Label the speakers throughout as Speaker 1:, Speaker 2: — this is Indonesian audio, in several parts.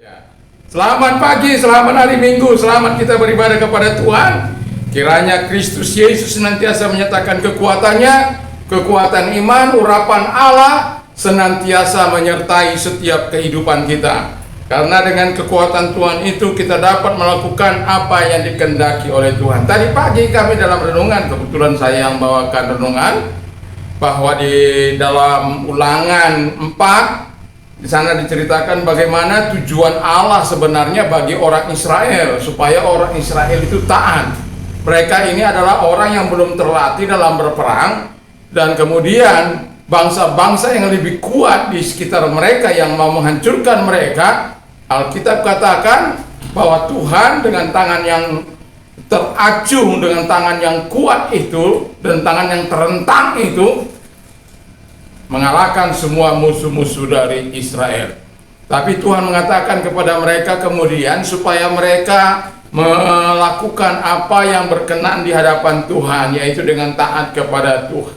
Speaker 1: Ya. Selamat pagi, selamat hari Minggu, selamat kita beribadah kepada Tuhan. Kiranya Kristus Yesus senantiasa menyatakan kekuatannya, kekuatan iman, urapan Allah senantiasa menyertai setiap kehidupan kita. Karena dengan kekuatan Tuhan itu kita dapat melakukan apa yang dikehendaki oleh Tuhan. Tadi pagi kami dalam renungan, kebetulan saya yang bawakan renungan, bahwa di dalam Ulangan 4 di sana diceritakan bagaimana tujuan Allah sebenarnya bagi orang Israel, supaya orang Israel itu taat. Mereka ini adalah orang yang belum terlatih dalam berperang, dan kemudian bangsa-bangsa yang lebih kuat di sekitar mereka yang mau menghancurkan mereka. Alkitab katakan bahwa Tuhan dengan tangan yang teracung, dengan tangan yang kuat itu, dan tangan yang terentang itu, mengalahkan semua musuh-musuh dari Israel. Tapi Tuhan mengatakan kepada mereka kemudian supaya mereka melakukan apa yang berkenan di hadapan Tuhan, yaitu dengan taat kepada Tuhan.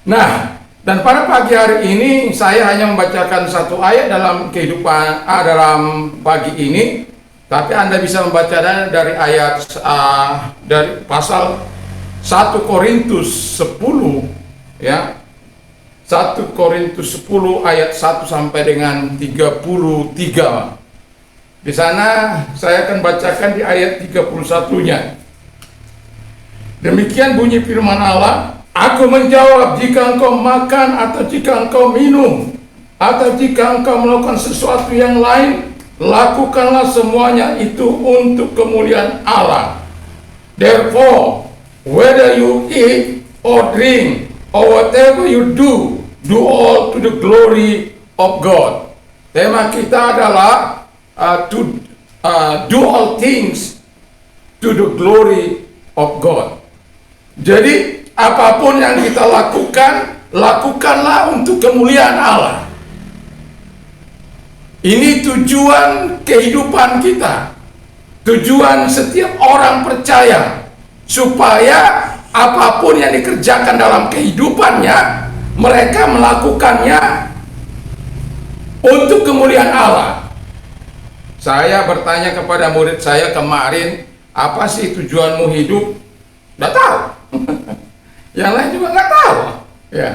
Speaker 1: Nah, dan pada pagi hari ini saya hanya membacakan satu ayat dalam kehidupan dalam pagi ini, tapi Anda bisa membaca dari ayat dari pasal 1 Korintus 10, ya. 1 Korintus 10 ayat 1 sampai dengan 33. Di sana saya akan bacakan di ayat 31-nya. Demikian bunyi firman Allah, "Aku menjawab, jika engkau makan atau jika engkau minum atau jika engkau melakukan sesuatu yang lain, lakukanlah semuanya itu untuk kemuliaan Allah. Therefore, whether you eat or drink or whatever you do, do all to the glory of God." Tema kita adalah to do all things to the glory of God. Jadi apapun yang kita lakukan, lakukanlah untuk kemuliaan Allah. Ini tujuan kehidupan kita, tujuan setiap orang percaya, supaya apapun yang dikerjakan dalam kehidupannya, mereka melakukannya untuk kemuliaan Allah. Saya bertanya kepada murid saya kemarin, apa sih tujuanmu hidup? Nggak tahu. Yang lain juga nggak tahu. Ya.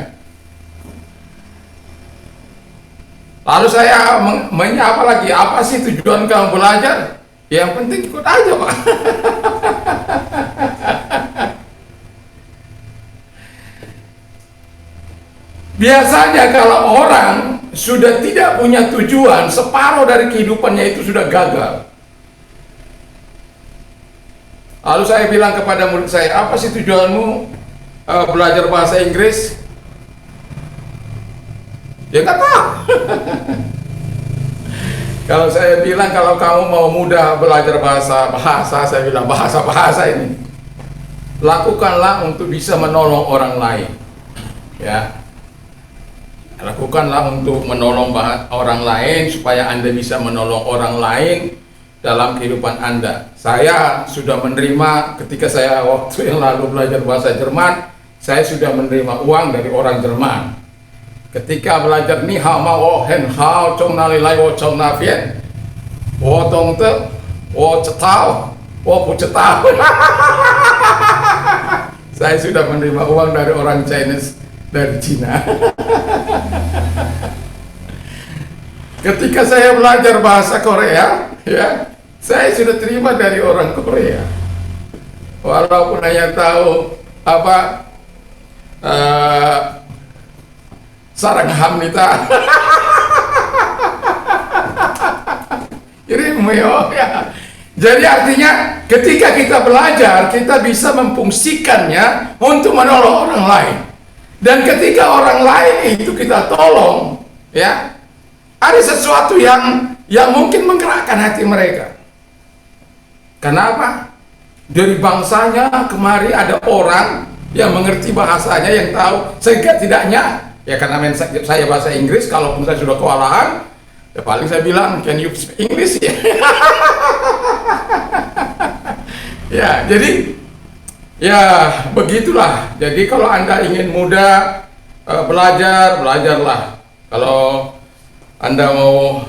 Speaker 1: Lalu saya menyapa lagi, apa sih tujuan kamu belajar? Yang penting ikut aja, Pak. Biasanya kalau orang sudah tidak punya tujuan, separuh dari kehidupannya itu sudah gagal. Lalu saya bilang kepada murid saya, apa sih tujuanmu belajar bahasa Inggris? Ya nggak tahu. Kalau saya bilang, kalau kamu mau mudah belajar bahasa, saya bilang bahasa ini, lakukanlah untuk bisa menolong orang lain. Ya. Lakukanlah untuk menolong orang lain, supaya Anda bisa menolong orang lain dalam kehidupan Anda. Saya sudah menerima, ketika saya waktu yang lalu belajar bahasa Jerman, saya sudah menerima uang dari orang Jerman. Ketika belajar ni hao ma wo hen hao chong na li lai wo chong na vien wo tong te wo cetao wo pu cetao. Saya sudah menerima uang dari orang Chinese, dari Cina. Ketika saya belajar bahasa Korea, ya, saya sudah terima dari orang Korea. Walaupun hanya tahu apa sarang hamnita. Jadi artinya ketika kita belajar, kita bisa memfungsikannya untuk menolong orang lain. Dan ketika orang lain itu kita tolong, ya, ada sesuatu yang mungkin menggerakkan hati mereka. Kenapa? Dari bangsanya kemari ada orang yang mengerti bahasanya, yang tahu, sehingga tidaknya, ya karena saya bahasa Inggris, kalaupun saya sudah kewalahan, ya paling saya bilang, can you speak English? Ya, ya, jadi ya begitulah. Jadi kalau Anda ingin mudah belajarlah. Kalau Anda mau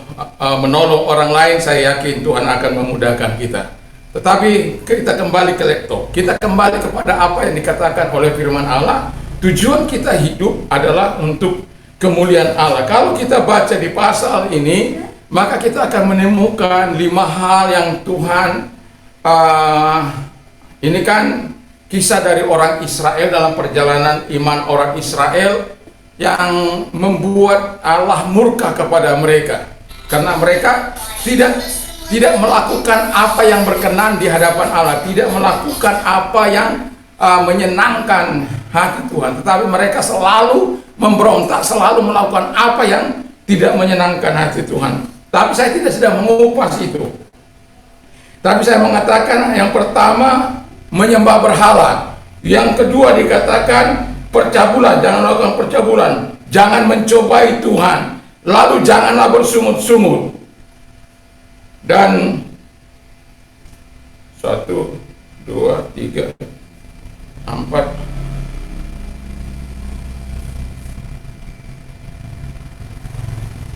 Speaker 1: menolong orang lain, saya yakin Tuhan akan memudahkan kita. Tetapi kita kembali ke laptop, kita kembali kepada apa yang dikatakan oleh firman Allah. Tujuan kita hidup adalah untuk kemuliaan Allah. Kalau kita baca di pasal ini, maka kita akan menemukan 5 hal yang Tuhan, ini kan kisah dari orang Israel dalam perjalanan iman orang Israel yang membuat Allah murka kepada mereka karena mereka tidak melakukan apa yang berkenan di hadapan Allah, tidak melakukan apa yang menyenangkan hati Tuhan, tetapi mereka selalu memberontak, selalu melakukan apa yang tidak menyenangkan hati Tuhan. Tapi saya tidak sedang mengupas itu, tapi saya mengatakan yang pertama menyembah berhala, yang kedua dikatakan percabulan, jangan melakukan percabulan, jangan mencobai Tuhan, lalu janganlah bersungut-sungut. Dan 1, 2, 3, 4.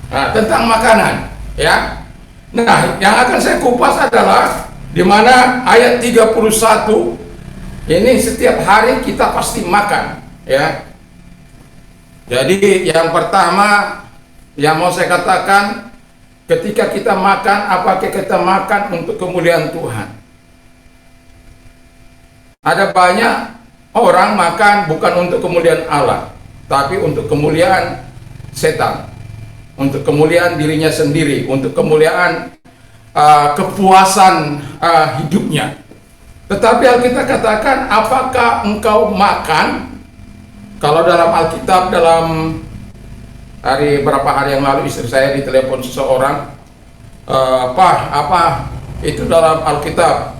Speaker 1: Nah, tentang makanan, ya. Nah, yang akan saya kupas adalah di mana ayat 31 ini setiap hari kita pasti makan, ya. Jadi yang pertama yang mau saya katakan, ketika kita makan, apakah kita makan untuk kemuliaan Tuhan? Ada banyak orang makan bukan untuk kemuliaan Allah, tapi untuk kemuliaan setan, untuk kemuliaan dirinya sendiri, untuk kemuliaan kepuasan hidupnya. Tetapi Alkitab katakan, apakah engkau makan? Kalau dalam Alkitab, dalam beberapa hari yang lalu istri saya ditelepon seseorang, apa itu dalam Alkitab,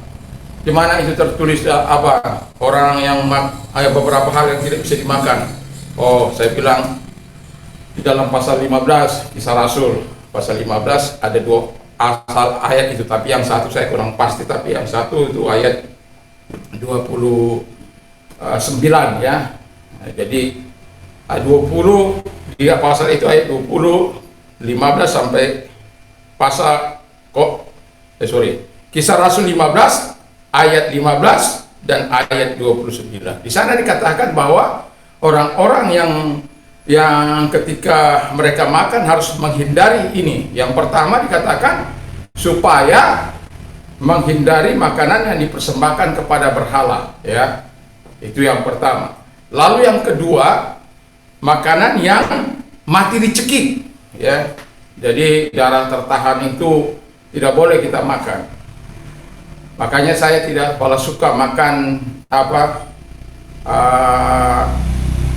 Speaker 1: di mana itu tertulis apa orang yang ada beberapa hal yang tidak bisa dimakan. Oh, saya bilang di dalam pasal 15 Kisah Rasul pasal 15 ada 2 asal ayat itu, tapi yang satu saya kurang pasti, tapi yang satu itu ayat 29 ya. Nah, jadi 20 dia pasal itu ayat 20 15 sampai pasal Kisah Rasul 15 ayat 15 dan ayat 29. Di sana dikatakan bahwa orang-orang yang ketika mereka makan harus menghindari ini. Yang pertama dikatakan supaya menghindari makanan yang dipersembahkan kepada berhala, ya. Itu yang pertama. Lalu yang kedua, makanan yang mati dicekik, ya. Jadi darah tertahan itu tidak boleh kita makan. Makanya saya tidak pala suka makan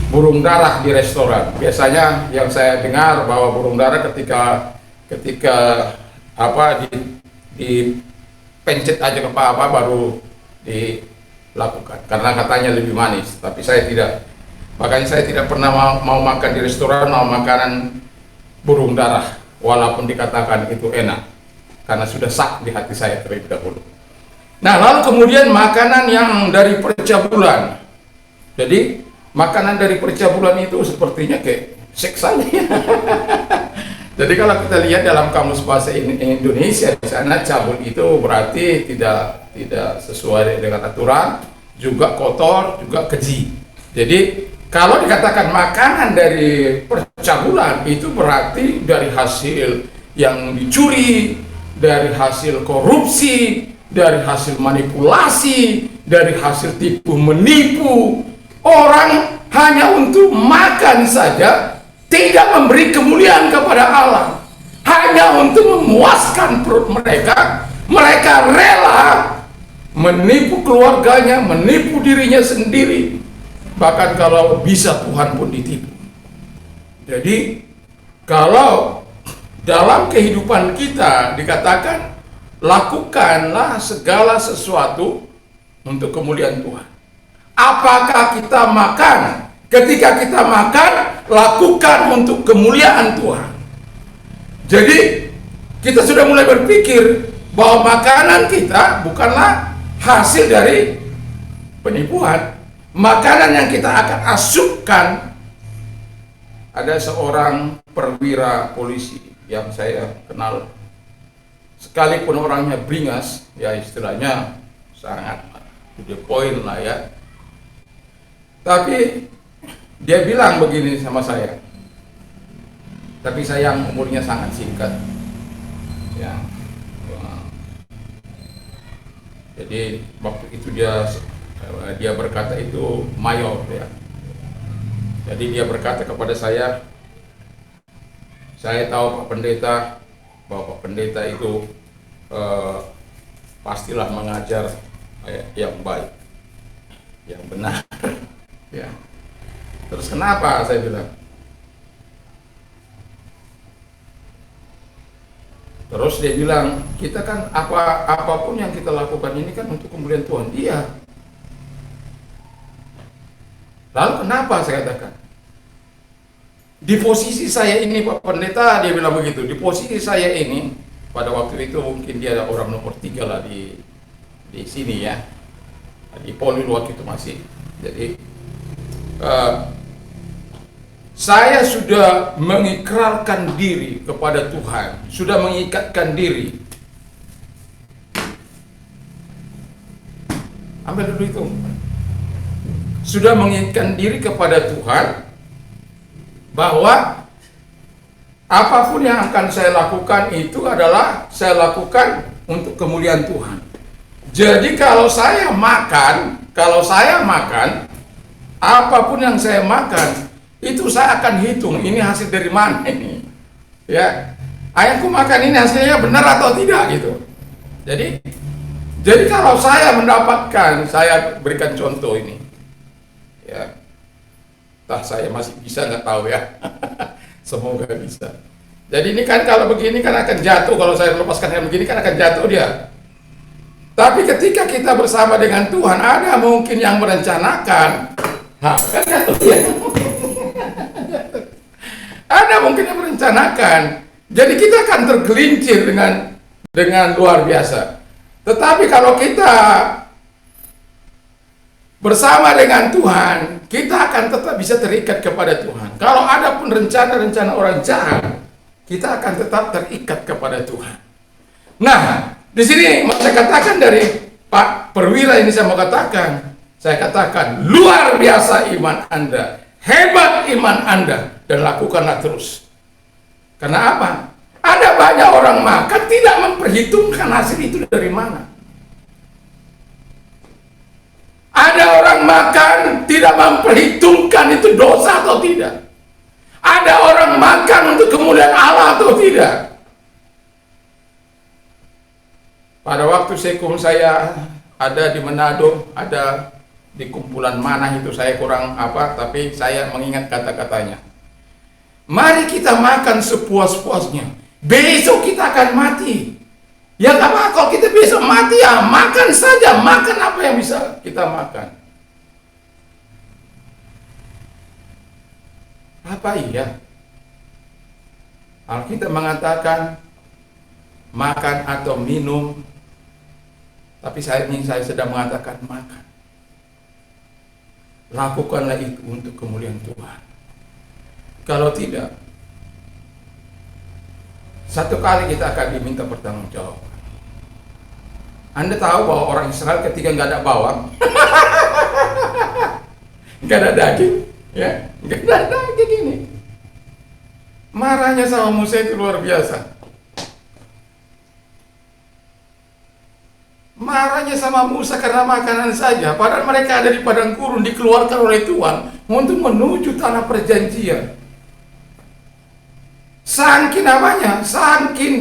Speaker 1: burung darah di restoran. Biasanya yang saya dengar bahwa burung darah ketika dipencet aja ke apa baru dilakukan karena katanya lebih manis. Tapi saya tidak. Makanya saya tidak pernah mau makan di restoran, mau makanan burung darah walaupun dikatakan itu enak, karena sudah sak di hati saya terlebih dahulu. Nah, lalu kemudian makanan yang dari percabulan. Jadi makanan dari percabulan itu sepertinya kayak seks saja. Jadi kalau kita lihat dalam kamus bahasa Indonesia, di sana cabul itu berarti tidak sesuai dengan aturan, juga kotor, juga keji. Jadi kalau dikatakan makanan dari percabulan itu berarti dari hasil yang dicuri, dari hasil korupsi, dari hasil manipulasi, dari hasil tipu menipu. Orang hanya untuk makan saja, tidak memberi kemuliaan kepada Allah, hanya untuk memuaskan perut mereka. Mereka rela menipu keluarganya, menipu dirinya sendiri, bahkan kalau bisa Tuhan pun ditipu. Jadi kalau dalam kehidupan kita dikatakan lakukanlah segala sesuatu untuk kemuliaan Tuhan. Apakah kita makan? Ketika kita makan, lakukan untuk kemuliaan Tuhan. Jadi kita sudah mulai berpikir bahwa makanan kita bukanlah hasil dari penipuan. Makanan yang kita akan asupkan. Ada seorang perwira polisi yang saya kenal, sekalipun orangnya beringas, ya istilahnya sangat to the point lah ya, tapi dia bilang begini sama saya, tapi saya yang umurnya sangat singkat ya. Jadi waktu itu dia berkata itu mayor ya. Jadi dia berkata kepada saya tahu Pak Pendeta, bahwa Pak Pendeta itu pastilah mengajar yang baik, yang benar ya. Terus kenapa saya bilang? Terus dia bilang, kita kan apapun yang kita lakukan ini kan untuk kemuliaan Tuhan. Iya. Lalu kenapa, saya katakan? Di posisi saya ini Pak Pendeta, dia bilang begitu. Di posisi saya ini, pada waktu itu mungkin dia orang nomor 3 lah di sini ya. Di Poli waktu itu masih. Jadi saya sudah mengikrarkan diri kepada Tuhan, sudah mengikatkan diri. Ambil dulu itu. Sudah mengikatkan diri kepada Tuhan bahwa apapun yang akan saya lakukan itu adalah saya lakukan untuk kemuliaan Tuhan. Jadi kalau saya makan, apapun yang saya makan, itu saya akan hitung, ini hasil dari mana ini, ya. Ayahku makan ini hasilnya benar atau tidak gitu. Jadi kalau saya mendapatkan, saya berikan contoh ini, ya. Entah saya masih bisa nggak tahu ya. Semoga bisa. Jadi ini kan kalau begini kan akan jatuh, kalau saya lepaskan yang begini kan akan jatuh dia. Tapi ketika kita bersama dengan Tuhan, ada mungkin yang merencanakan, kan jatuh dia. Ada mungkin yang merencanakan, jadi kita akan tergelincir dengan luar biasa. Tetapi kalau kita bersama dengan Tuhan, kita akan tetap bisa terikat kepada Tuhan. Kalau ada pun rencana-rencana orang jahat, kita akan tetap terikat kepada Tuhan. Nah, di sini mau saya katakan dari Pak Perwira ini, saya katakan luar biasa iman Anda. Hebat iman Anda, dan lakukanlah terus. Karena apa? Ada banyak orang makan tidak memperhitungkan hasil itu dari mana. Ada orang makan tidak memperhitungkan itu dosa atau tidak. Ada orang makan untuk kemuliaan Allah atau tidak. Pada waktu sekum saya ada di Manado, ada di kumpulan mana itu saya kurang tapi saya mengingat kata-katanya. Mari kita makan sepuas-puasnya. Besok kita akan mati. Ya nggak apa, kalau kita besok mati ya makan saja, makan apa yang bisa kita makan. Apa iya? Alkitab mengatakan makan atau minum, tapi saya sedang mengatakan makan. Lakukanlah itu untuk kemuliaan Tuhan. Kalau tidak, satu kali kita akan diminta pertanggungjawaban. Anda tahu bahwa orang Israel ketika nggak ada bawang, nggak ada daging, ya, nggak ada daging ini. Marahnya sama Musa itu luar biasa. Marahnya sama Musa karena makanan saja, padahal mereka ada di padang gurun, dikeluarkan oleh Tuhan untuk menuju tanah perjanjian. Saking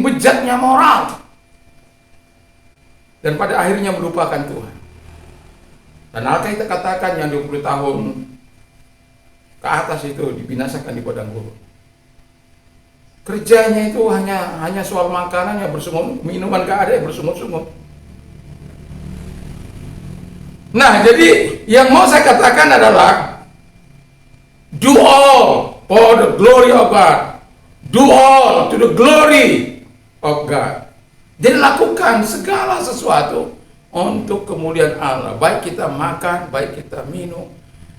Speaker 1: bejatnya moral, dan pada akhirnya melupakan Tuhan. Dan Alkitab katakan yang 20 tahun ke atas itu dibinasakan di padang gurun. Kerjanya itu hanya soal makanan, yang bersungut, minuman gak ada, yang bersungut-sungut. Nah, jadi yang mau saya katakan adalah do all for the glory of God. Do all to the glory of God. Jadi lakukan segala sesuatu untuk kemuliaan Allah. Baik kita makan, baik kita minum,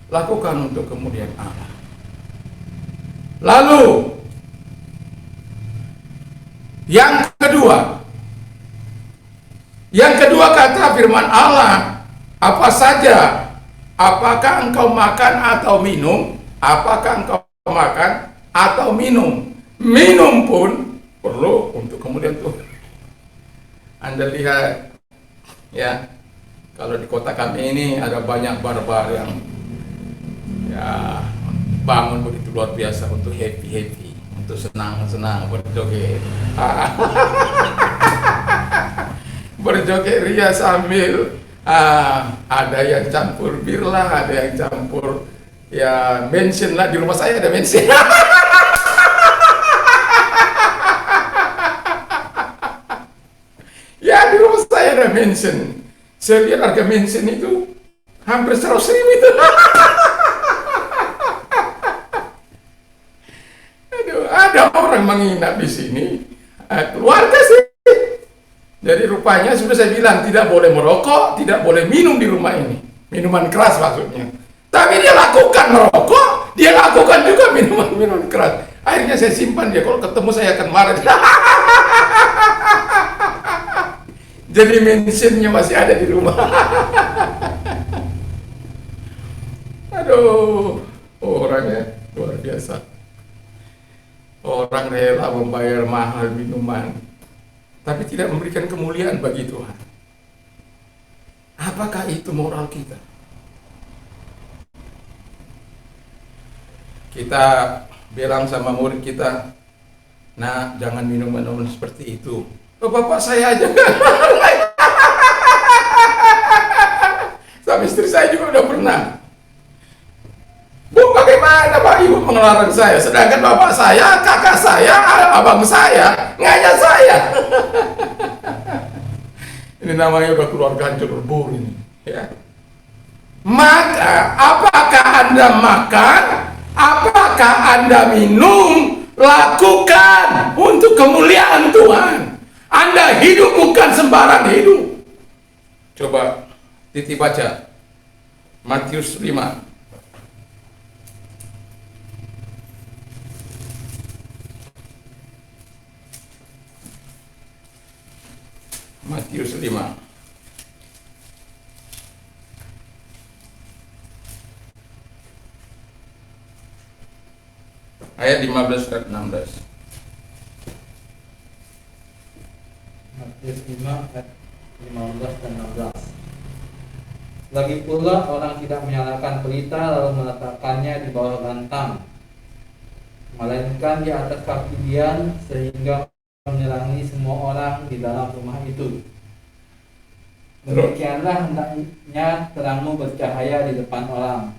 Speaker 1: lakukan untuk kemuliaan Allah. Lalu Yang kedua kata firman Allah, apa saja, apakah engkau makan atau minum, apakah engkau makan atau minum. Minum pun perlu untuk kemuliaan Tuhan. Anda lihat ya, kalau di kota kami ini ada banyak bar-bar yang ya bangun begitu luar biasa untuk happy, untuk senang-senang, berjoget. Berjoget ria sambil ada yang campur bir lah, ada yang campur ya bensin lah. Di rumah saya ada bensin. Ya, di rumah saya ada bensin. Saya lihat harga bensin itu hampir 100.000 itu. Aduh, ada orang menginap di sini, keluarga sih. Jadi rupanya sudah saya bilang tidak boleh merokok, tidak boleh minum di rumah ini. Minuman keras maksudnya. Tapi dia lakukan merokok, dia lakukan juga minuman keras. Akhirnya saya simpan dia, kalau ketemu saya akan marah. Jadi bensinnya masih ada di rumah. Aduh, orangnya luar biasa. Orang rela membayar mahal minuman, tapi tidak memberikan kemuliaan bagi Tuhan. Apakah itu moral kita? Kita bilang sama murid kita, nah jangan minum-minum seperti itu. Oh, bapak saya aja. Sama istri saya juga udah pernah. Bu, bagaimana Pak Ibu mengelarang saya? Sedangkan bapak saya, kakak saya, abang saya, ngajak saya. Ini namanya udah keluarga hancur lebur ini. Ya. Maka, apakah Anda makan? Apakah Anda minum? Lakukan untuk kemuliaan Tuhan. Anda hidup bukan sembarang hidup. Coba Titi baca Matius 5. Matius 5 ayat 15 dan 16.
Speaker 2: Matius 5 ayat 15 dan 16. Lagi pula orang tidak menyalakan pelita lalu meletakkannya di bawah rantang, melainkan di atas kaki dian, sehingga menerangi semua orang di dalam rumah itu. Demikianlah hendaknya terangmu bercahaya di depan orang,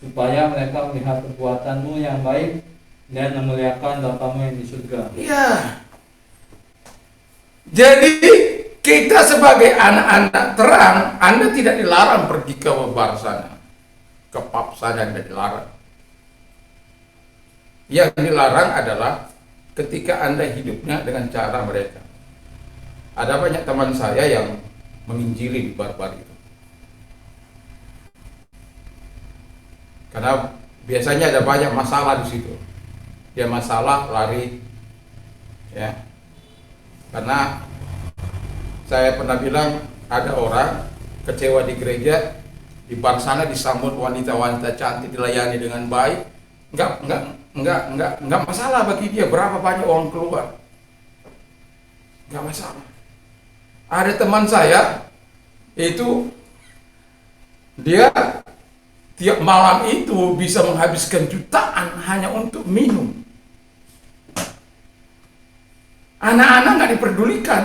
Speaker 2: supaya mereka melihat perbuatanmu yang baik dan memuliakan Bapamu yang di surga.
Speaker 1: Iya. Jadi kita sebagai anak-anak terang, Anda tidak dilarang pergi ke bar sana, ke pub sana, tidak dilarang. Yang dilarang adalah ketika Anda hidupnya dengan cara mereka. Ada banyak teman saya yang menginjili di bar-bar itu. Karena biasanya ada banyak masalah di situ. Dia masalah lari, ya. Karena saya pernah bilang ada orang kecewa di gereja, di bar sana disambut wanita-wanita cantik, dilayani dengan baik, enggak masalah bagi dia berapa banyak orang keluar, enggak masalah. Ada teman saya itu dia tiap malam itu bisa menghabiskan jutaan hanya untuk minum. Anak-anak nggak diperdulikan,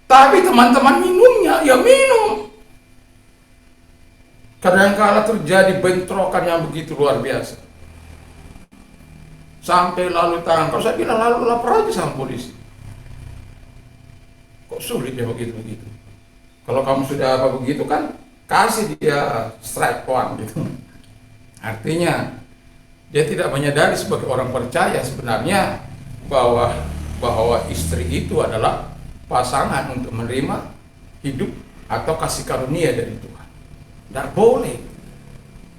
Speaker 1: tapi teman-teman minumnya ya minum. Kadang-kala terjadi bentrokan yang begitu luar biasa, sampai lalu tangan. Kalau saya bilang lalu lapor aja sama polisi. Kok sulit ya begitu-begitu? Kalau kamu sudah apa begitu kan, kasih dia strike one gitu. Artinya dia tidak menyadari sebagai orang percaya sebenarnya bahwa istri itu adalah pasangan untuk menerima hidup atau kasih karunia dari Tuhan. Tidak boleh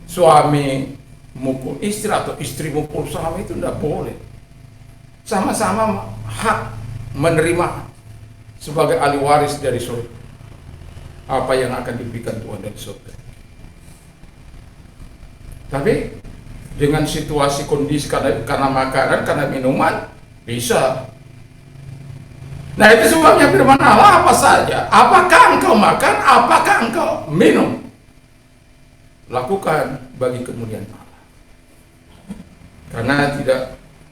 Speaker 1: suami mukul istri atau istri mukul suami, itu tidak boleh. sama-sama hak menerima sebagai ahli waris dari surga apa yang akan diberikan Tuhan dari surga. Tapi dengan situasi kondisi karena makanan, karena minuman bisa. Nah, itu sebabnya firman Allah apa saja, apakah engkau makan, apakah engkau minum, lakukan bagi kemuliaan Allah. Karena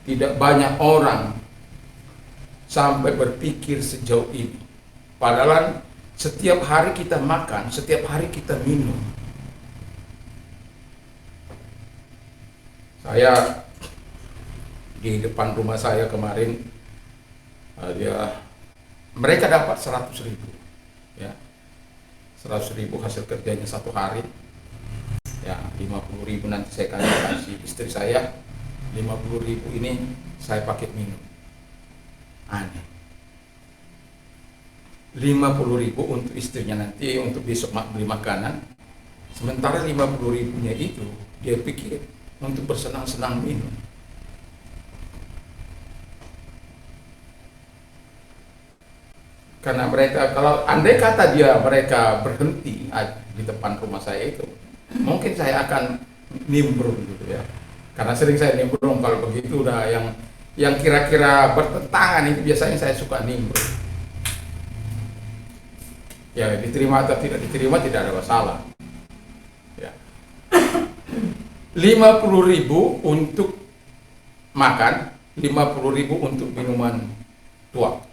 Speaker 1: tidak banyak orang sampai berpikir sejauh ini. Padahal setiap hari kita makan, setiap hari kita minum. Saya di depan rumah saya kemarin, mereka dapat 100.000, ya, 100.000 hasil kerjanya satu hari, ya, 50.000 nanti saya kasih istri saya, 50.000 ini saya pakai minum. Aneh. 50.000 untuk istrinya nanti untuk besok beli makanan, sementara 50.000-nya itu dia pikir untuk bersenang-senang minum. Karena mereka, kalau andai kata mereka berhenti di depan rumah saya itu, mungkin saya akan nimbrung gitu ya. Karena sering saya nimbrung, kalau begitu udah yang kira-kira bertentangan itu biasanya saya suka nimbrung. Ya, diterima atau tidak diterima tidak ada masalah. Ya. 50.000 untuk makan, 50.000 untuk minuman tua.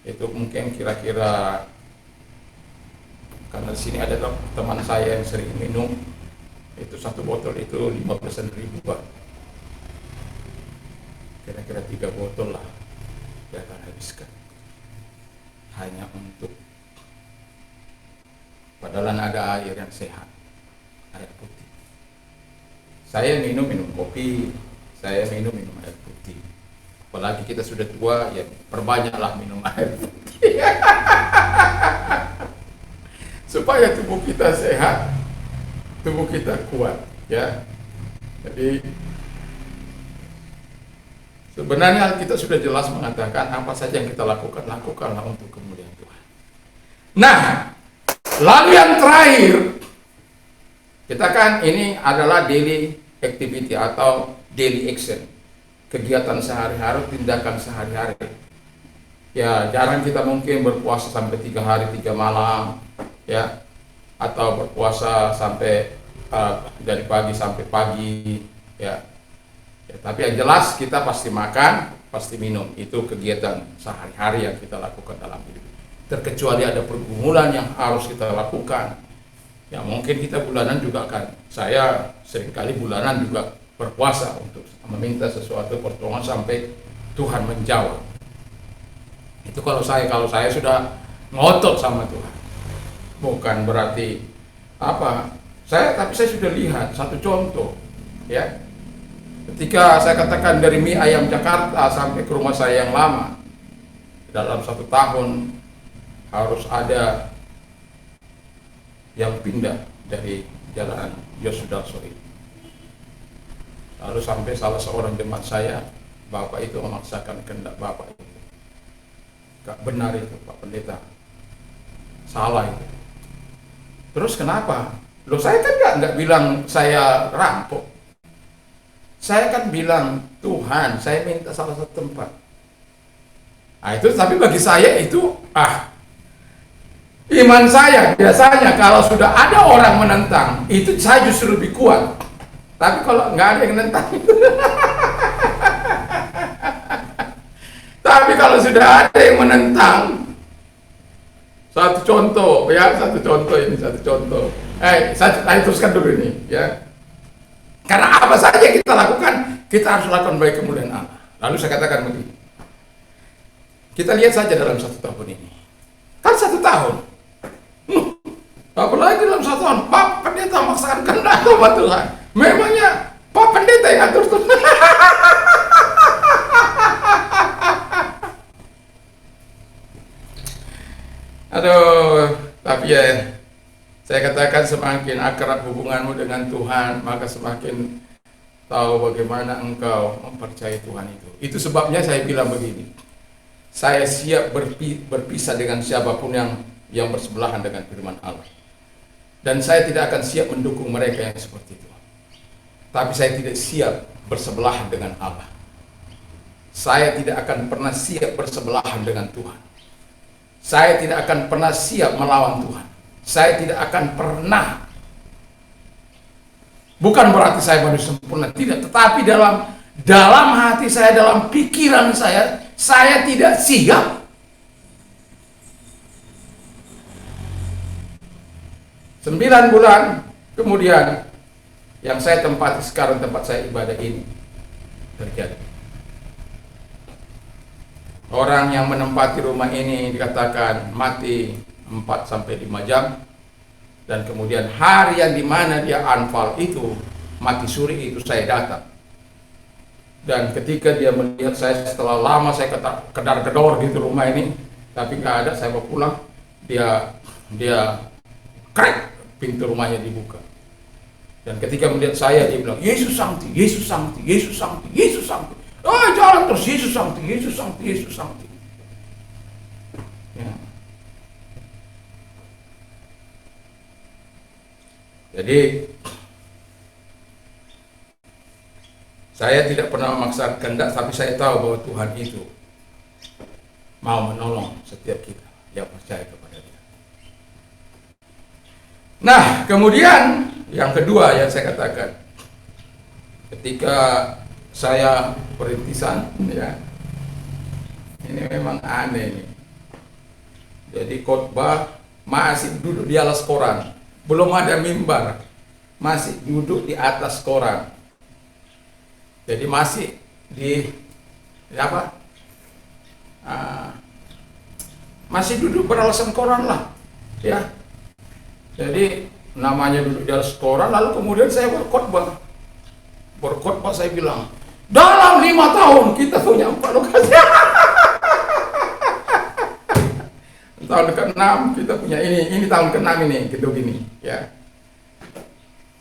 Speaker 1: Itu mungkin kira-kira, karena di sini ada teman saya yang sering minum, itu satu botol itu 15.000 Pak. Kira-kira 3 botol lah dia akan habiskan hanya untuk, padahal ada air yang sehat, air putih. Saya minum kopi, saya minum air putih. Apalagi kita sudah tua, ya perbanyaklah minum air putih supaya tubuh kita sehat, tubuh kita kuat, ya. Jadi sebenarnya kita sudah jelas mengatakan apa saja yang kita lakukan, lakukanlah untuk kemuliaan Tuhan. Nah, lalu yang terakhir, kita kan ini adalah daily activity atau daily action, kegiatan sehari-hari, tindakan sehari-hari. Ya, jarang kita mungkin berpuasa sampai 3 hari 3 malam, ya, atau berpuasa sampai dari pagi sampai pagi, ya. Ya, tapi yang jelas kita pasti makan, pasti minum. Itu kegiatan sehari-hari yang kita lakukan dalam hidup. Terkecuali ada pergumulan yang harus kita lakukan. Ya, mungkin kita bulanan juga kan. Saya seringkali bulanan juga berpuasa untuk meminta sesuatu pertolongan sampai Tuhan menjawab. Itu kalau saya sudah ngotot sama Tuhan. Bukan berarti apa? Tapi saya sudah lihat satu contoh, ya. Ketika saya katakan dari mie ayam Jakarta sampai ke rumah saya yang lama, dalam 1 tahun harus ada yang pindah dari jalan Yosudarso ini. Lalu sampai salah seorang jemaat saya, bapak itu memaksakan kehendak bapak itu. Gak benar itu Pak Pendeta, salah itu. Terus kenapa? Loh, saya kan nggak bilang saya rampok. Saya kan bilang, Tuhan, saya minta salah satu tempat. Nah itu, tapi bagi saya itu, iman saya biasanya kalau sudah ada orang menentang, itu saya justru lebih kuat. Tapi kalau nggak ada yang menentang, tapi kalau sudah ada yang menentang, satu contoh. Saya teruskan dulu ini, ya. Karena apa saja yang kita lakukan, kita harus lakukan bagi kemuliaan Allah. Lalu saya katakan begini, kita lihat saja dalam 1 tahun ini. Kan 1 tahun. Apalagi dalam 1 tahun, Pak Pendeta memaksakan kehendak Tuhan. Memangnya Pak Pendeta yang atur tuh. Aduh, tapi ya, saya katakan semakin akrab hubunganmu dengan Tuhan, maka semakin tahu bagaimana engkau mempercayai Tuhan itu. Itu sebabnya saya bilang begini, saya siap berpisah dengan siapapun yang bersebelahan dengan firman Allah. Dan saya tidak akan siap mendukung mereka yang seperti itu. Tapi saya tidak siap bersebelahan dengan Allah. Saya tidak akan pernah siap bersebelahan dengan Tuhan. Saya tidak akan pernah siap melawan Tuhan. Saya tidak akan pernah. Bukan berarti saya manusia sempurna, tidak. Tetapi dalam hati saya, dalam pikiran saya tidak siap. 9 bulan kemudian, yang saya tempati sekarang, tempat saya ibadah ini, terjadi. Orang yang menempati rumah ini dikatakan mati 4-5 jam. Dan kemudian hari yang dimana dia anfal itu, mati suri itu, saya datang. Dan ketika dia melihat saya, setelah lama saya kedar-kedor gitu rumah ini, tapi nggak ada, saya mau pulang, dia krek, pintu rumahnya dibuka. Dan ketika melihat saya, dia bilang, Yesus Sancti, Yesus Sancti, Yesus Sancti, Yesus Sancti. Oh, jalan terus, Yesus Sancti, Yesus Sancti, Yesus Sancti. Ya. Jadi saya tidak pernah memaksa kehendak, tapi saya tahu bahwa Tuhan itu mau menolong setiap kita yang percaya kepada Dia. Nah, kemudian yang kedua yang saya katakan, ketika saya perintisan, ya, ini memang aneh nih. Jadi khotbah masih duduk di atas koran, belum ada mimbar, masih duduk di atas koran. Jadi masih masih duduk beralasan koran lah, ya. Jadi namanya duduk di atas koran, lalu kemudian saya berkhotbah saya bilang, dalam 5 tahun kita punya 4 lokasi. Tahun ke-6 kita punya ini tahun ke-6 ini, gedung ini, ya.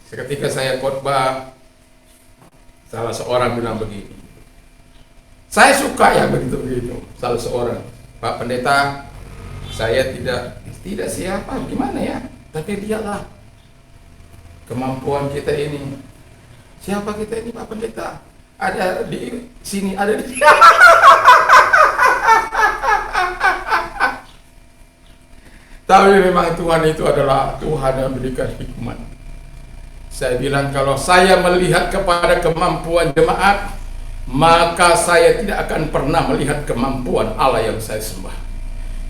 Speaker 1: Ketika saya khotbah, salah seorang bilang begini, saya suka ya begitu. Salah seorang, Pak Pendeta, saya tidak siapa, gimana ya, tapi lihatlah kemampuan kita ini. Siapa kita ini, Pak Pendeta? Ada di sini, ada di sini. Tapi memang Tuhan itu adalah Tuhan yang memberikan hikmat. Saya bilang, kalau saya melihat kepada kemampuan jemaat, maka saya tidak akan pernah melihat kemampuan Allah yang saya sembah.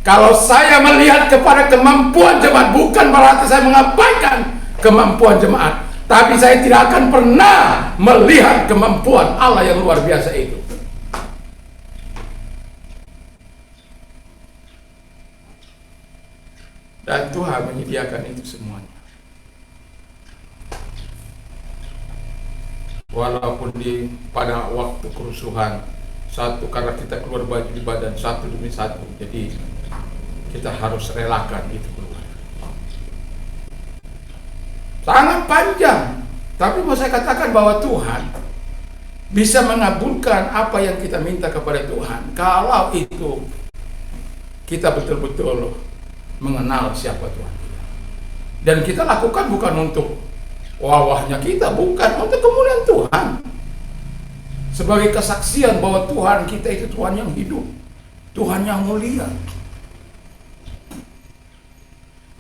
Speaker 1: Kalau saya melihat kepada kemampuan jemaat, bukan berarti saya mengabaikan kemampuan jemaat, tapi saya tidak akan pernah melihat kemampuan Allah yang luar biasa itu. Dan Tuhan menyediakan itu semuanya. Walaupun pada waktu kerusuhan, satu karena kita keluar baju di badan satu demi satu, jadi kita harus relakan itu keluar. Sangat panjang, tapi mau saya katakan bahwa Tuhan bisa mengabulkan apa yang kita minta kepada Tuhan kalau itu kita betul-betul mengenal siapa Tuhan kita. Dan kita lakukan bukan untuk wawahnya kita, bukan, untuk kemuliaan Tuhan. Sebagai kesaksian bahwa Tuhan kita itu Tuhan yang hidup, Tuhan yang mulia.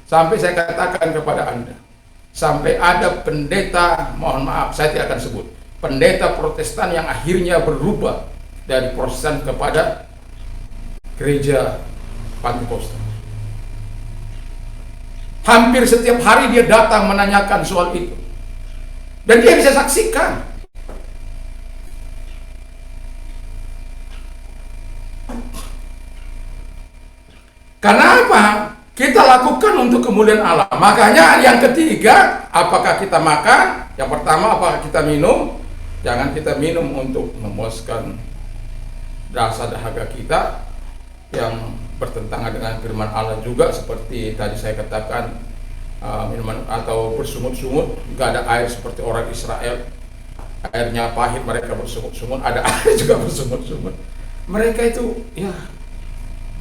Speaker 1: Sampai saya katakan kepada Anda, sampai ada pendeta, mohon maaf saya tidak akan sebut, pendeta Protestan yang akhirnya berubah dari Protestan kepada gereja Pentakosta. Hampir setiap hari dia datang menanyakan soal itu. Dan dia bisa saksikan. Karena apa? Kita lakukan untuk kemuliaan Allah. Makanya yang ketiga, apakah kita makan? Yang pertama, apakah kita minum? Jangan kita minum untuk memuaskan rasa dahaga kita yang bertentangan dengan firman Allah juga, seperti tadi saya katakan, minuman atau bersungut-sungut, nggak ada air seperti orang Israel. airnya pahit mereka bersungut-sungut, ada air juga bersungut-sungut. Mereka itu ya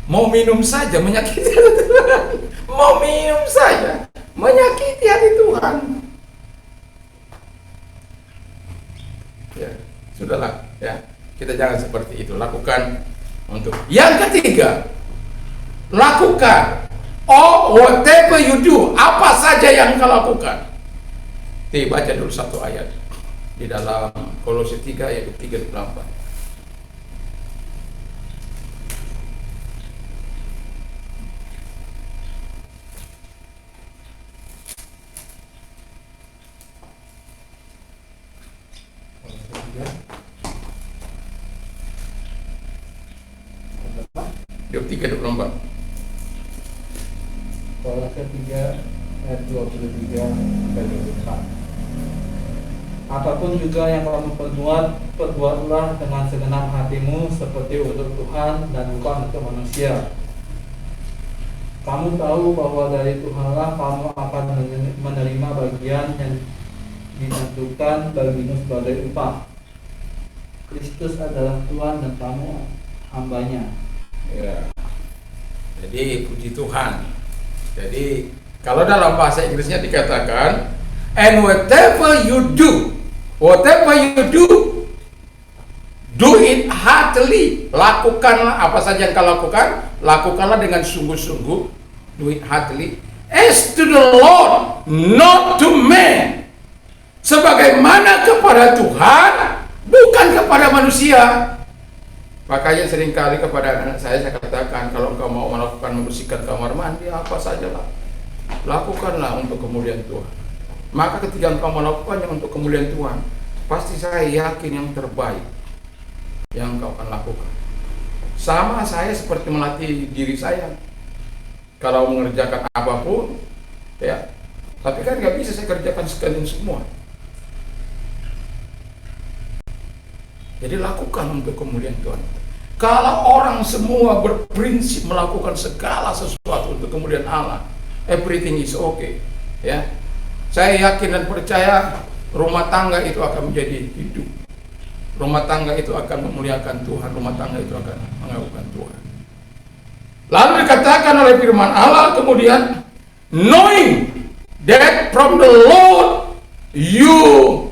Speaker 1: mau minum saja menyakiti hati Tuhan, mau minum saja menyakiti hati Tuhan. Ya, sudahlah ya, kita jangan seperti itu. Lakukan untuk yang ketiga, lakukan whatever you do, apa saja yang kau lakukan. Baca dulu satu ayat di dalam Kolose 3 ayat 3-4. Ayat 3-4.
Speaker 2: Kolose 3 ayat 23-24. Apapun juga yang kamu perbuat, perbuatlah dengan segenap hatimu seperti untuk Tuhan dan bukan untuk manusia. Kamu tahu bahwa dari Tuhanlah kamu akan menerima bagian yang ditentukan bagimu sebagai upah. Kristus adalah Tuhan dan kamu hambanya.
Speaker 1: Ya. Jadi puji Tuhan. Jadi kalau dalam bahasa Inggrisnya dikatakan, and whatever you do, do it heartily. Lakukanlah apa saja yang kau lakukan, lakukanlah dengan sungguh-sungguh. Do it heartily, as to the Lord, not to man. Sebagaimana kepada Tuhan, bukan kepada manusia. Makanya seringkali kepada anak saya katakan, kalau engkau mau melakukan membersihkan kamar mandi, apa sajalah, lakukanlah untuk kemuliaan Tuhan. Maka ketika engkau melakukannya untuk kemuliaan Tuhan, pasti saya yakin yang terbaik yang engkau akan lakukan. Sama saya seperti melatih diri saya. Kalau mengerjakan apapun, ya, tapi kan nggak bisa saya kerjakan sekalian semua. Jadi lakukan untuk kemuliaan Tuhan. Kalau orang semua berprinsip melakukan segala sesuatu untuk kemuliaan Allah, everything is okay, ya. Saya yakin dan percaya rumah tangga itu akan menjadi hidup. Rumah tangga itu akan memuliakan Tuhan. Rumah tangga itu akan mengagungkan Tuhan. Lalu dikatakan oleh firman Allah kemudian, knowing that from the Lord you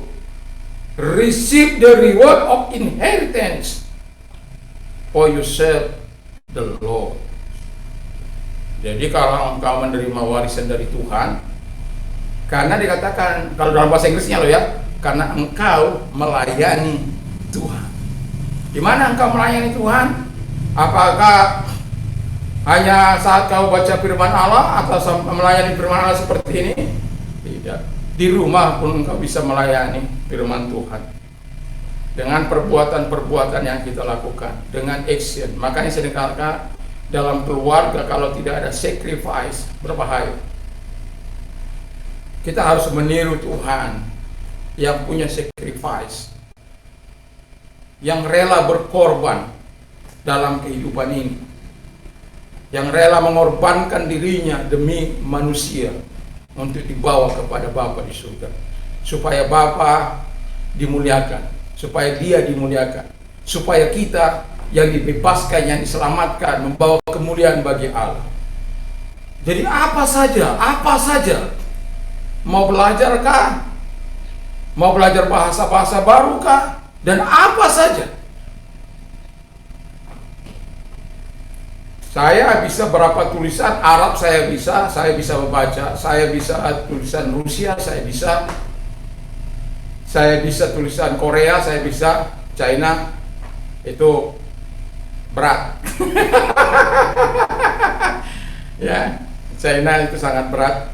Speaker 1: receive the reward of inheritance, for you serve the Lord. Jadi kalau engkau menerima warisan dari Tuhan, karena dikatakan kalau dalam bahasa Inggrisnya loh ya, karena engkau melayani Tuhan. Di mana engkau melayani Tuhan? Apakah hanya saat kau baca firman Allah atau melayani firman Allah seperti ini? Tidak. Di rumah pun engkau bisa melayani firman Tuhan dengan perbuatan-perbuatan yang kita lakukan, dengan action. Makanya seringkali dalam keluarga kalau tidak ada sacrifice, berbahaya. Kita harus meniru Tuhan yang punya sacrifice, yang rela berkorban dalam kehidupan ini, yang rela mengorbankan dirinya demi manusia untuk dibawa kepada Bapa di surga, supaya Bapa dimuliakan, supaya Dia dimuliakan, supaya kita yang dibebaskan, yang diselamatkan, membawa kemuliaan bagi Allah. Jadi apa saja, mau belajar kah? Mau belajar bahasa-bahasa baru kah? Dan apa saja. Saya bisa berapa tulisan Arab, saya bisa membaca, saya bisa tulisan Rusia, saya bisa tulisan Korea, saya bisa China. Itu berat. Ya, China itu sangat berat.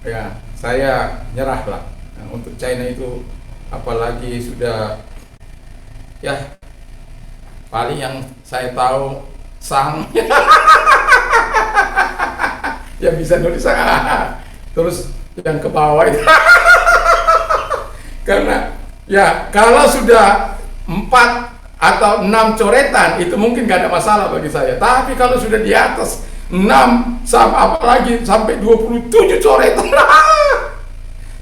Speaker 1: Ya, saya nyerahlah. Nah, untuk China itu apalagi sudah ya paling yang saya tahu sang ya bisa nulis terus yang ke bawah itu karena ya kalau sudah 4 atau 6 coretan itu mungkin gak ada masalah bagi saya, tapi kalau sudah di atas 6 apalagi sampai 27 coretan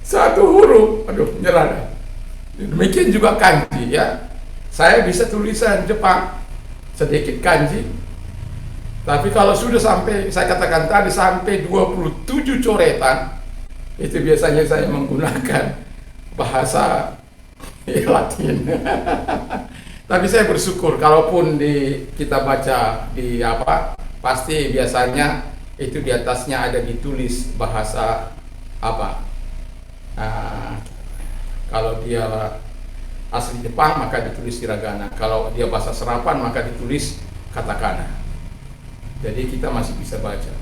Speaker 1: satu huruf, aduh nyerah dah. Demikian juga kanji ya. Saya bisa tulisan Jepang, sedikit kanji. Tapi kalau sudah sampai, saya katakan tadi, sampai 27 coretan, itu biasanya saya menggunakan bahasa Latin. Tapi saya bersyukur, kalaupun kita baca di apa, pasti biasanya itu di atasnya ada ditulis bahasa apa. Kalau dia asli Jepang maka ditulis hiragana, kalau dia bahasa serapan maka ditulis katakana. Jadi kita masih bisa baca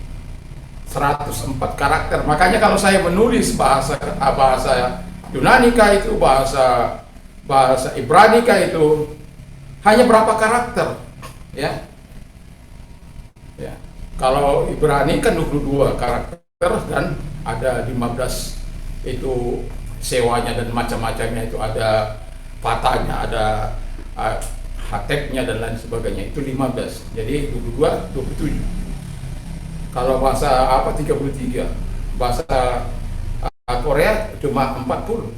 Speaker 1: 104 karakter. Makanya kalau saya menulis bahasa Yunanika itu, bahasa Ibranika itu hanya berapa karakter, ya. Ya. Kalau Ibrani kan 22 karakter dan ada 15 itu sewanya dan macam-macamnya, itu ada patahnya, ada hatepnya dan lain sebagainya, itu 15. Jadi 22, 27. Kalau bahasa 33. Bahasa Korea cuma 40.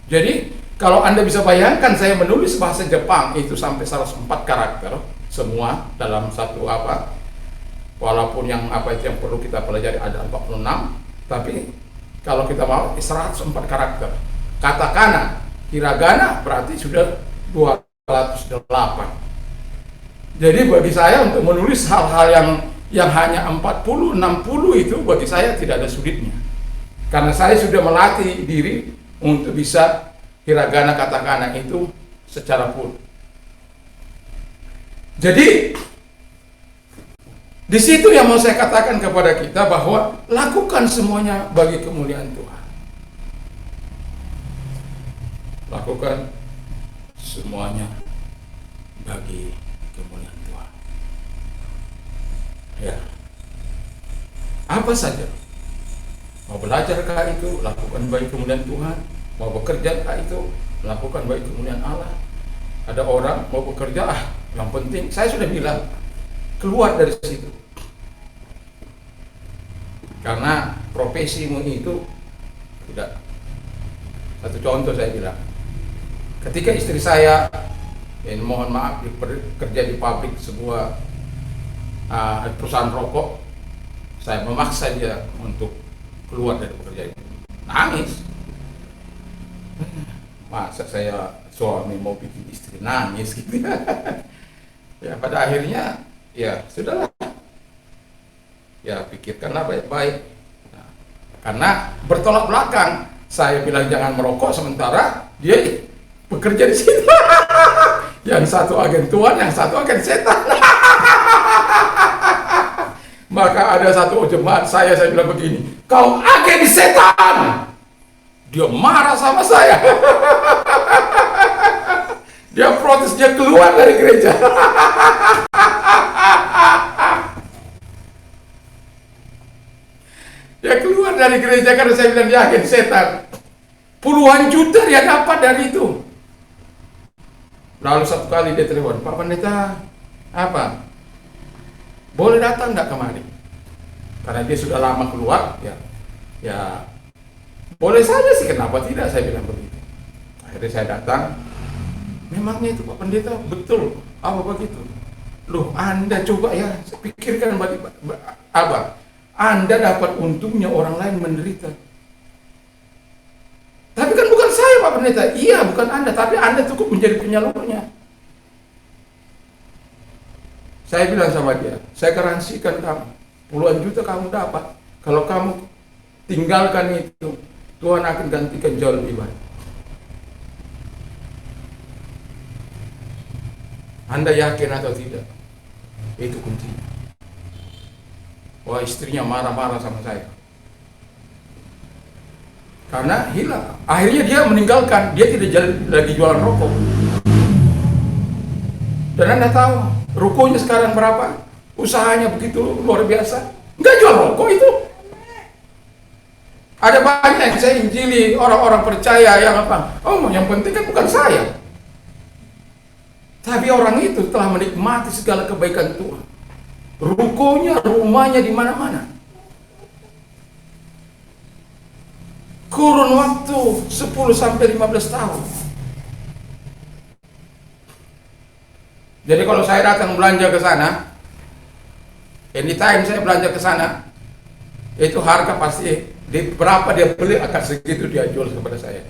Speaker 1: Jadi kalau Anda bisa bayangkan, saya menulis bahasa Jepang itu sampai 104 karakter semua dalam satu walaupun yang itu yang perlu kita pelajari ada 46, tapi kalau kita mau 104 karakter. Katakana, hiragana berarti sudah 208. Jadi bagi saya untuk menulis hal-hal yang hanya 40, 60 itu bagi saya tidak ada sulitnya. Karena saya sudah melatih diri untuk bisa hiragana, katakana itu secara full. Jadi di situ yang mau saya katakan kepada kita, bahwa lakukan semuanya bagi kemuliaan Tuhan. Lakukan semuanya bagi kemuliaan Tuhan. Ya. Apa saja. Mau belajar kah itu, lakukan bagi kemuliaan Tuhan. Mau bekerja kah itu, lakukan bagi kemuliaan Allah. Ada orang mau bekerja, yang penting, saya sudah bilang, keluar dari situ. Karena profesimu itu tidak. Satu contoh saya bilang, ketika istri saya, mohon maaf, bekerja di pabrik sebuah perusahaan rokok, saya memaksa dia untuk keluar dari pekerjaan itu. Nangis. Masa saya suami mau bikin istri nangis gitu ya. Ya pada akhirnya ya sudahlah. Ya pikirkanlah baik-baik. Nah, karena bertolak belakang, saya bilang jangan merokok sementara dia bekerja di situ. Yang satu agen Tuhan, yang satu agen setan. Maka ada satu jemaat saya bilang begini, kau agen setan. Dia marah sama saya. Dia protes, dia keluar dari gereja. Dia keluar dari gereja karena saya bilang dia agen setan. Puluhan juta dia dapat dari itu. Lalu satu kali dia telepon, Pak Pendeta, apa? Boleh datang nggak kemari? Karena dia sudah lama keluar, ya boleh saja sih, kenapa tidak, saya bilang begitu. Akhirnya saya datang. Memangnya itu Pak Pendeta betul apa begitu? Loh, Anda coba ya pikirkan apa? Anda dapat untungnya orang lain menderita. Tapi kan bukan saya Pak Pendeta. Iya, bukan Anda, tapi Anda cukup menjadi penyalurnya. Saya bilang sama dia, saya garansikan kamu, puluhan juta kamu dapat. Kalau kamu tinggalkan itu, Tuhan akan gantikan jauh lebih baik. Anda yakin atau tidak? Itu kuncinya. Wah, istrinya marah-marah sama saya. Karena hilang. Akhirnya dia meninggalkan, dia tidak lagi jualan rokok. Dan Anda tahu, rukonya sekarang berapa? Usahanya begitu luar biasa. Nggak jual rokok itu. Ada banyak yang saya injili, orang-orang percaya yang apa? Oh, yang penting kan bukan saya. Tapi orang itu telah menikmati segala kebaikan Tuhan. Rukonya, rumahnya di mana-mana. Kurun waktu 10 sampai 15 tahun. Jadi kalau saya datang belanja ke sana, anytime saya belanja ke sana, itu harga pasti berapa dia beli akan segitu dia jual kepada saya.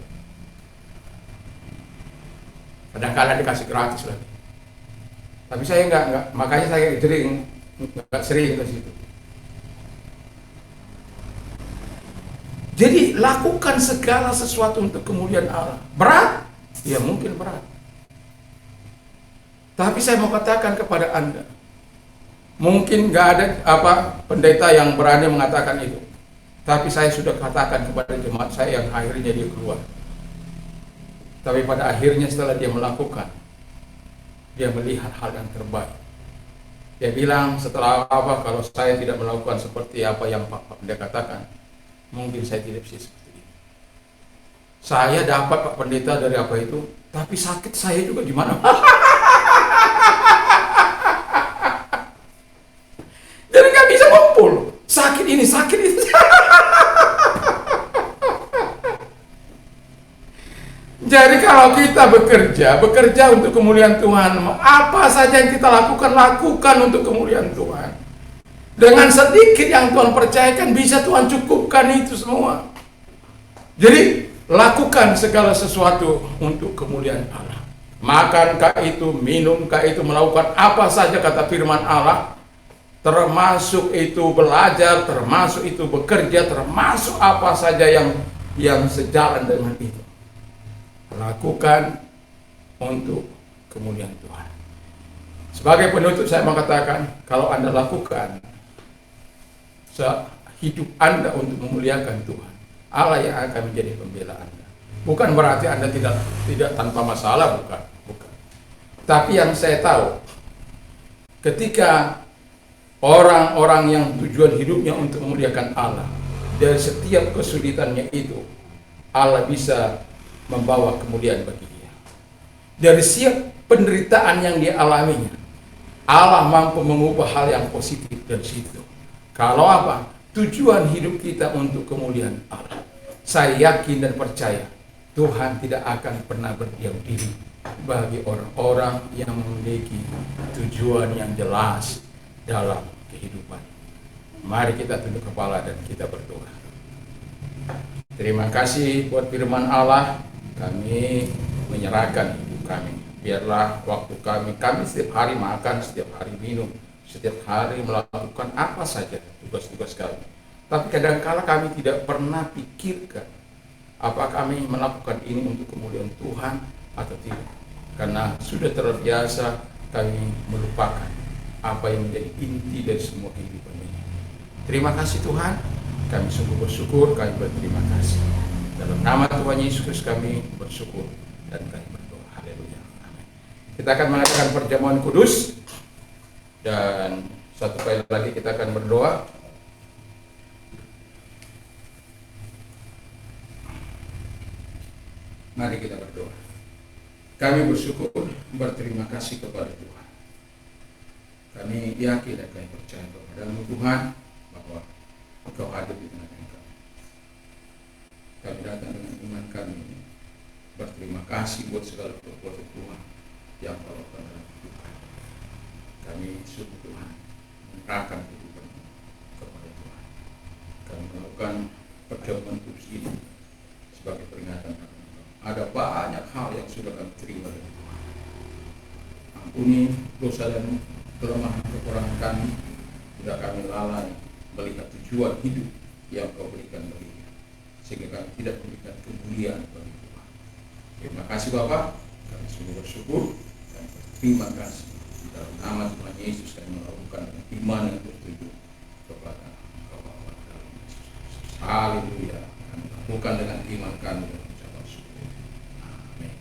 Speaker 1: Kadang-kadang dikasih gratis lagi. Tapi saya enggak, makanya saya enggak sering ke situ. Jadi lakukan segala sesuatu untuk kemuliaan Allah. Berat? Ya mungkin berat. Tapi saya mau katakan kepada Anda, mungkin nggak ada pendeta yang berani mengatakan itu. Tapi saya sudah katakan kepada jemaat saya yang akhirnya dia keluar. Tapi pada akhirnya setelah dia melakukan, dia melihat hal yang terbaik. Dia bilang setelah kalau saya tidak melakukan seperti apa yang Pak Pendeta katakan, mungkin saya tidak bisa seperti ini. Saya dapat Pak Pendeta dari apa itu, tapi sakit saya juga di mana. Jadi nggak bisa ngumpul. Sakit ini, sakit itu. Jadi kalau kita bekerja untuk kemuliaan Tuhan, apa saja yang kita lakukan untuk kemuliaan Tuhan. Dengan sedikit yang Tuhan percayakan, bisa Tuhan cukupkan itu semua. Jadi lakukan segala sesuatu untuk kemuliaan Allah. Makankah itu, minumkah itu, melakukan apa saja kata firman Allah, termasuk itu belajar, termasuk itu bekerja, termasuk apa saja yang sejalan dengan itu. Lakukan untuk kemuliaan Tuhan. Sebagai penutup saya mengatakan, kalau Anda lakukan hidup Anda untuk memuliakan Tuhan, Allah yang akan menjadi pembela Anda. Bukan berarti Anda tidak tanpa masalah, bukan. Tapi yang saya tahu, ketika orang-orang yang tujuan hidupnya untuk memuliakan Allah, dari setiap kesulitannya itu, Allah bisa membawa kemuliaan bagi dia. Dari setiap penderitaan yang dia alaminya, Allah mampu mengubah hal yang positif dari situ. Kalau tujuan hidup kita untuk kemuliaan Allah, saya yakin dan percaya Tuhan tidak akan pernah berdiam diri bagi orang-orang yang memiliki tujuan yang jelas dalam kehidupan. Mari kita tunduk kepala dan kita berdoa. Terima kasih buat firman Allah. Kami menyerahkan hidup kami. Biarlah waktu kami setiap hari makan, setiap hari minum, setiap hari melakukan apa saja tugas-tugas kami. Tapi kadang-kala kami tidak pernah pikirkan apa kami melakukan ini untuk kemuliaan Tuhan atau tidak. Karena sudah terbiasa kami melupakan apa yang menjadi inti dari semua kehidupan ini. Terima kasih Tuhan, kami sungguh bersyukur, kami berterima kasih. Dalam nama Tuhan Yesus Kristus kami bersyukur dan kami berdoa. Haleluya. Amin. Kita akan mengadakan perjamuan kudus dan satu kali lagi kita akan berdoa. Mari kita berdoa. Kami bersyukur, berterima kasih kepada Tuhan. Kami yakin dan kami percaya kepada-Mu Tuhan bahwa Engkau ada di tengah-tengah kami. Kami datang dengan iman kami, berterima kasih buat segala perbuatan Tuhan yang Kau lakukan dalam hidup kami. Kami sungguh Tuhan menyerahkan kehidupan kepada Tuhan. Kami melakukan perjamuan kudus ini sebagai peringatan kami. Ada banyak hal yang sudah kami terima dari Tuhan. Ampuni dosa dan kelemahan kekurangan kami, tidak kami lalai melihat tujuan hidup yang Kau berikan bagi kami, sehingga kami tidak memberikan kemuliaan bagi Tuhan. Terima kasih Bapak, kami sungguh bersyukur dan berterima kasih. Dalam nama Tuhan Yesus kami melakukan dengan iman yang tertuju kepada Engkau Bapa dalam Yesus Kristus. Haleluya. Kami lakukan dengan iman kami dan ucapan syukur. Amin.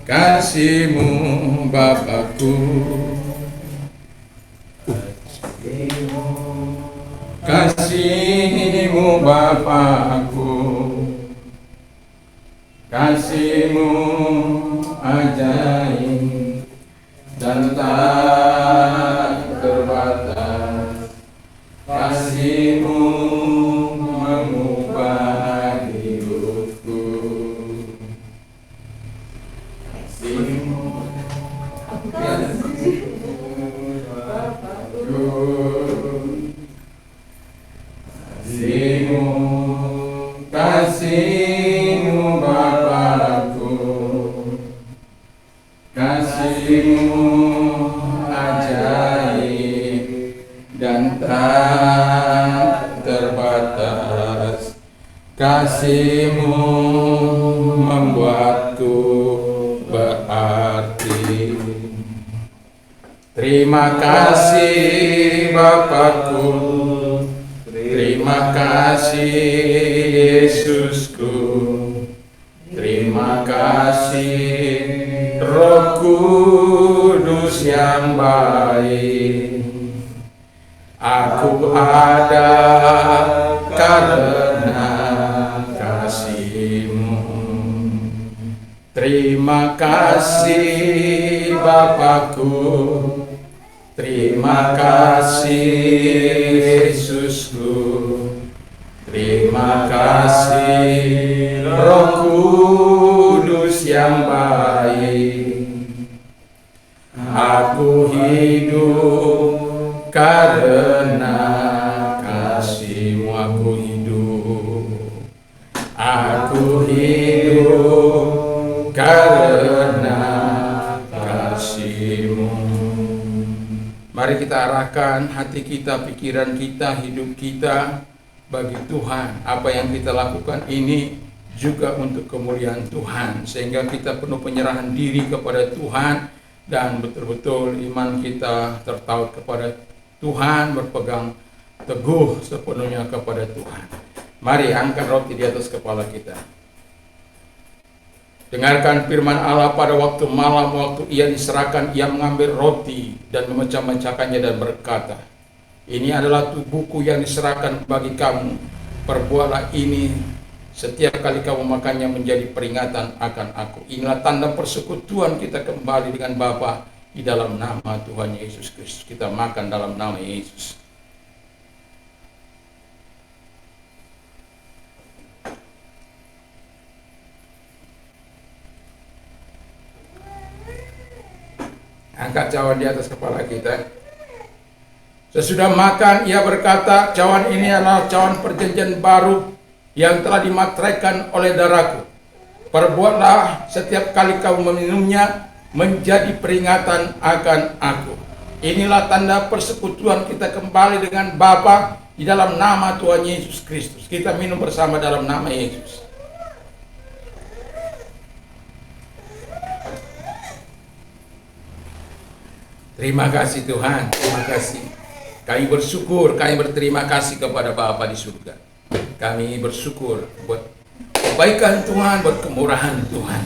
Speaker 1: Kasih-Mu Bapakku, kasih-Mu Bapakku, kasih-Mu ajaib dan tak terbatas, kasih-Mu mengubah hidupku. Bapakku, kasih-Mu ajaib dan tak terbatas. Kasih-Mu membuatku berarti. Terima kasih Bapakku, terima kasih Yesusku, terima kasih Roh Kudus yang baik. Aku ada karena kasih-Mu. Terima kasih Bapakku, terima kasih Yesusku, terima kasih Roh Kudus yang baik. Aku hidup karena kasih-Mu. Aku hidup karena kasih-Mu. Mari kita arahkan hati kita, pikiran kita, hidup kita bagi Tuhan. Apa yang kita lakukan ini juga untuk kemuliaan Tuhan, sehingga kita penuh penyerahan diri kepada Tuhan dan betul-betul iman kita tertaut kepada Tuhan, berpegang teguh sepenuhnya kepada Tuhan. Mari angkat roti di atas kepala kita. Dengarkan firman Allah. Pada waktu malam, waktu Ia diserahkan, Ia mengambil roti dan memecah-mecahkannya dan berkata, ini adalah tubuhku yang diserahkan bagi kamu. Perbuatlah ini setiap kali kamu makannya menjadi peringatan akan aku. Inilah tanda persekutuan kita kembali dengan Bapa di dalam nama Tuhan Yesus Kristus. Kita makan dalam nama Yesus. Angkat cawan di atas kepala kita. Sesudah makan, Ia berkata, cawan ini adalah cawan perjanjian baru yang telah dimateraikan oleh darahku. Perbuatlah setiap kali kamu meminumnya menjadi peringatan akan aku. Inilah tanda persekutuan kita kembali dengan Bapa di dalam nama Tuhan Yesus Kristus. Kita minum bersama dalam nama Yesus. Terima kasih Tuhan, terima kasih. Kami bersyukur, kami berterima kasih kepada Bapa di surga. Kami bersyukur buat kebaikan Tuhan, buat kemurahan Tuhan.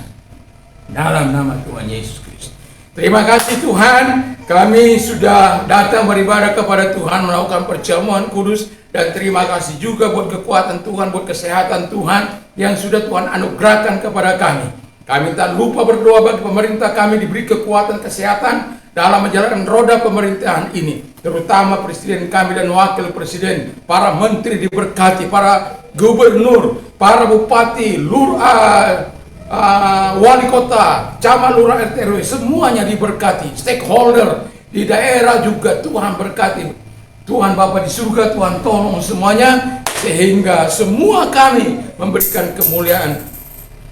Speaker 1: Dalam nama Tuhan Yesus Kristus. Terima kasih Tuhan, kami sudah datang beribadah kepada Tuhan, melakukan perjamuan kudus. Dan terima kasih juga buat kekuatan Tuhan, buat kesehatan Tuhan yang sudah Tuhan anugerahkan kepada kami. Kami tak lupa berdoa bagi pemerintah kami diberi kekuatan kesehatan dalam menjalankan roda pemerintahan ini, terutama presiden kami dan wakil presiden, para menteri diberkati, para gubernur, para bupati, wali kota, camat, lurah, RT RW, semuanya diberkati, stakeholder di daerah juga Tuhan berkati. Tuhan Bapa di surga, Tuhan tolong semuanya, sehingga semua kami memberikan kemuliaan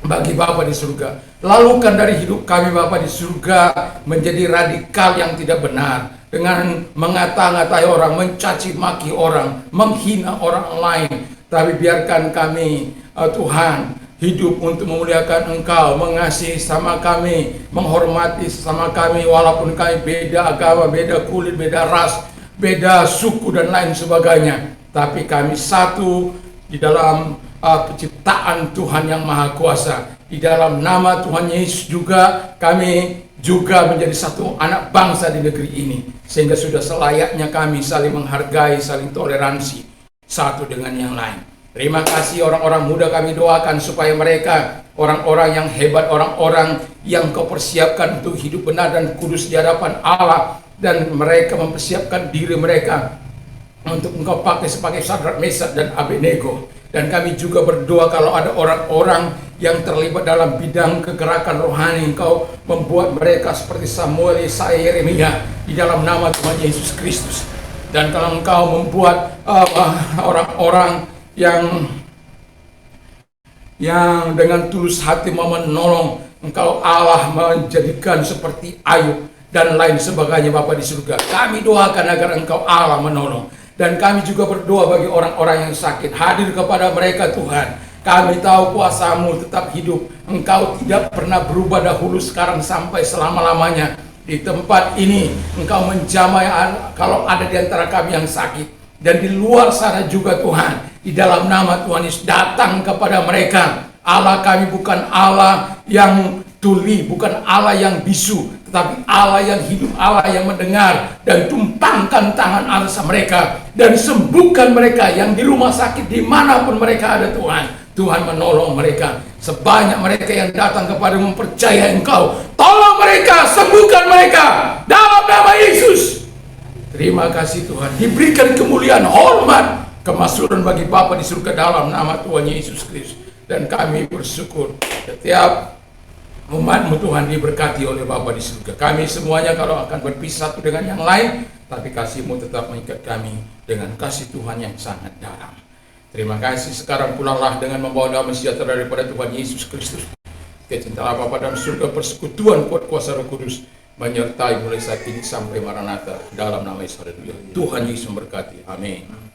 Speaker 1: bagi Bapa di surga. Lalukan dari hidup kami Bapa di surga menjadi radikal yang tidak benar, dengan mengata-ngatai orang, mencaci maki orang, menghina orang lain. Tapi biarkan kami Tuhan hidup untuk memuliakan Engkau, mengasihi sama kami, menghormati sama kami, walaupun kami beda agama, beda kulit, beda ras, beda suku dan lain sebagainya. Tapi kami satu di dalam penciptaan Tuhan yang Maha Kuasa. Di dalam nama Tuhan Yesus juga kami juga menjadi satu anak bangsa di negeri ini, sehingga sudah selayaknya kami saling menghargai, saling toleransi satu dengan yang lain. Terima kasih orang-orang muda, kami doakan supaya mereka orang-orang yang hebat, orang-orang yang Kau persiapkan untuk hidup benar dan kudus di hadapan Allah, dan mereka mempersiapkan diri mereka untuk Engkau pakai sebagai Sadrak, Mesak dan Abednego. Dan kami juga berdoa kalau ada orang-orang yang terlibat dalam bidang kegerakan rohani, Engkau membuat mereka seperti Samuel, Yesaya, Yeremia di dalam nama Tuhan Yesus Kristus. Dan kalau Engkau membuat orang-orang yang yang dengan tulus hati mau menolong. Engkau Allah menjadikan seperti Ayub dan lain sebagainya Bapa di surga. Kami doakan agar Engkau Allah menolong. Dan kami juga berdoa bagi orang-orang yang sakit. Hadir kepada mereka Tuhan. Kami tahu kuasa-Mu tetap hidup. Engkau tidak pernah berubah dahulu, sekarang, sampai selama-lamanya. Di tempat ini Engkau menjamah kalau ada di antara kami yang sakit. Dan di luar sana juga Tuhan, di dalam nama Tuhan Yesus, datang kepada mereka. Allah kami bukan Allah yang tuli, bukan Allah yang bisu, tetapi Allah yang hidup, Allah yang mendengar. Dan tumpangkan tangan atas mereka dan sembuhkan mereka yang di rumah sakit dimanapun mereka ada Tuhan. Tuhan menolong mereka. Sebanyak mereka yang datang kepada mempercayai Engkau, tolong mereka, sembuhkan mereka dalam nama Yesus. Terima kasih Tuhan. Diberikan kemuliaan, hormat, kemaksuran bagi Bapa di surga dalam nama Tuhan Yesus Kristus. Dan kami bersyukur setiap umat-Mu Tuhan diberkati oleh Bapa di surga. Kami semuanya kalau akan berpisah satu dengan yang lain, tapi kasih-Mu tetap mengikat kami dengan kasih Tuhan yang sangat dalam. Terima kasih. Sekarang pulanglah dengan membawa damai sejahtera daripada Tuhan Yesus Kristus, kecintaan Bapa dalam surga, persekutuan kuat kuasa Roh Kudus menyertai mulai saat ini sampai Maranatha, dalam nama Yesus. Tuhan Yesus memberkati. Amin.